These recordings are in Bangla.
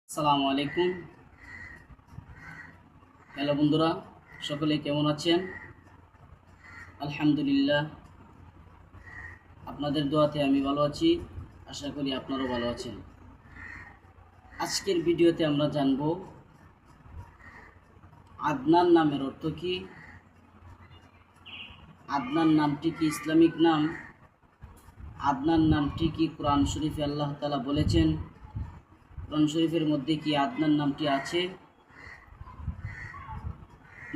আসসালামু আলাইকুম। হ্যালো বন্ধুরা, সকলে কেমন আছেন? আলহামদুলিল্লাহ, আপনাদের দোয়াতে আমি ভালো আছি। আশা করি আপনারাও ভালো আছেন। আজকের ভিডিওতে আমরা জানব আদনান নামের অর্থ কী, আদনান নামটি কি ইসলামিক নাম, আদনান নামটি কি কোরআন শরীফে আল্লাহ তাআলা বলেছেন, কোরআন শরীফের মধ্যে কি আদনান নামটি আছে।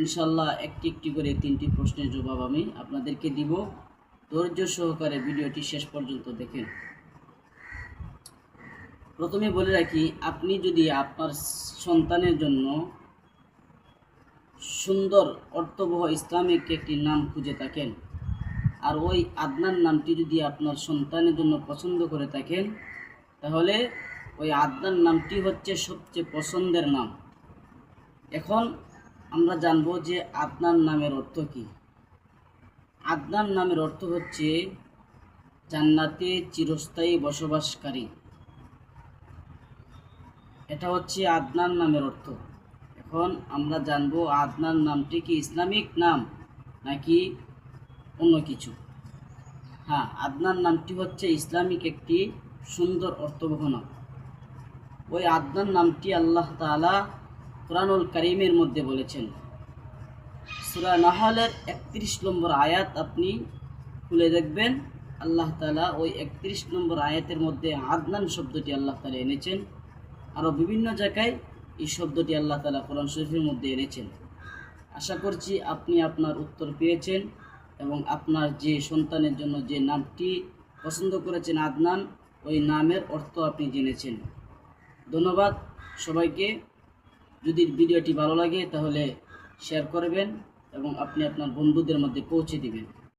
ইনশাল্লাহ একটি একটি করে 3টি প্রশ্নের জবাব আমি আপনাদেরকে দিব। ধৈর্য সহকারে ভিডিওটি শেষ পর্যন্ত দেখেন। প্রথমে বলে রাখি, আপনি যদি আপনার সন্তানের জন্য সুন্দর অর্থবহ ইসলামিক একটি নাম খুঁজে থাকেন, আর ওই আদনান নামটি যদি আপনার সন্তানের জন্য পছন্দ করে থাকেন, তাহলে ওই আদনান নামটি হচ্ছে সবচেয়ে পছন্দের নাম। এখন আমরা জানব যে আদনান নামের অর্থ কী। আদনান নামের অর্থ হচ্ছে জান্নাতে চিরস্থায়ী বসবাসকারী। এটা হচ্ছে আদনান নামের অর্থ। এখন আমরা জানব আদনান নামটি কি ইসলামিক নাম নাকি অন্য কিছু। হ্যাঁ, আদনান নামটি হচ্ছে ইসলামিক একটি সুন্দর অর্থবহ নাম। ওই আদনান নামটি আল্লাহ তাআলা কুরআনুল কারীমের মধ্যে বলেছেন। সূরা নাহলের 31 নম্বর আয়াত আপনি খুলে দেখবেন, আল্লাহ তাআলা ওই 31 নম্বর আয়াতের মধ্যে আদনান শব্দটি আল্লাহ তাআলা এনেছেন। আরও বিভিন্ন জায়গায় এই শব্দটি আল্লাহ তাআলা কোরআন শরীফের মধ্যে এনেছেন। আশা করছি আপনি আপনার উত্তর পেয়েছেন এবং আপনার যে সন্তানের জন্য যে নামটি পছন্দ করেছেন আদনান, ওই নামের অর্থ আপনি জেনেছেন। ধন্যবাদ সবাইকে। যদি ভিডিওটি ভালো লাগে তাহলে শেয়ার করবেন এবং আপনি আপনার বন্ধুদের মধ্যে পৌঁছে দিবেন।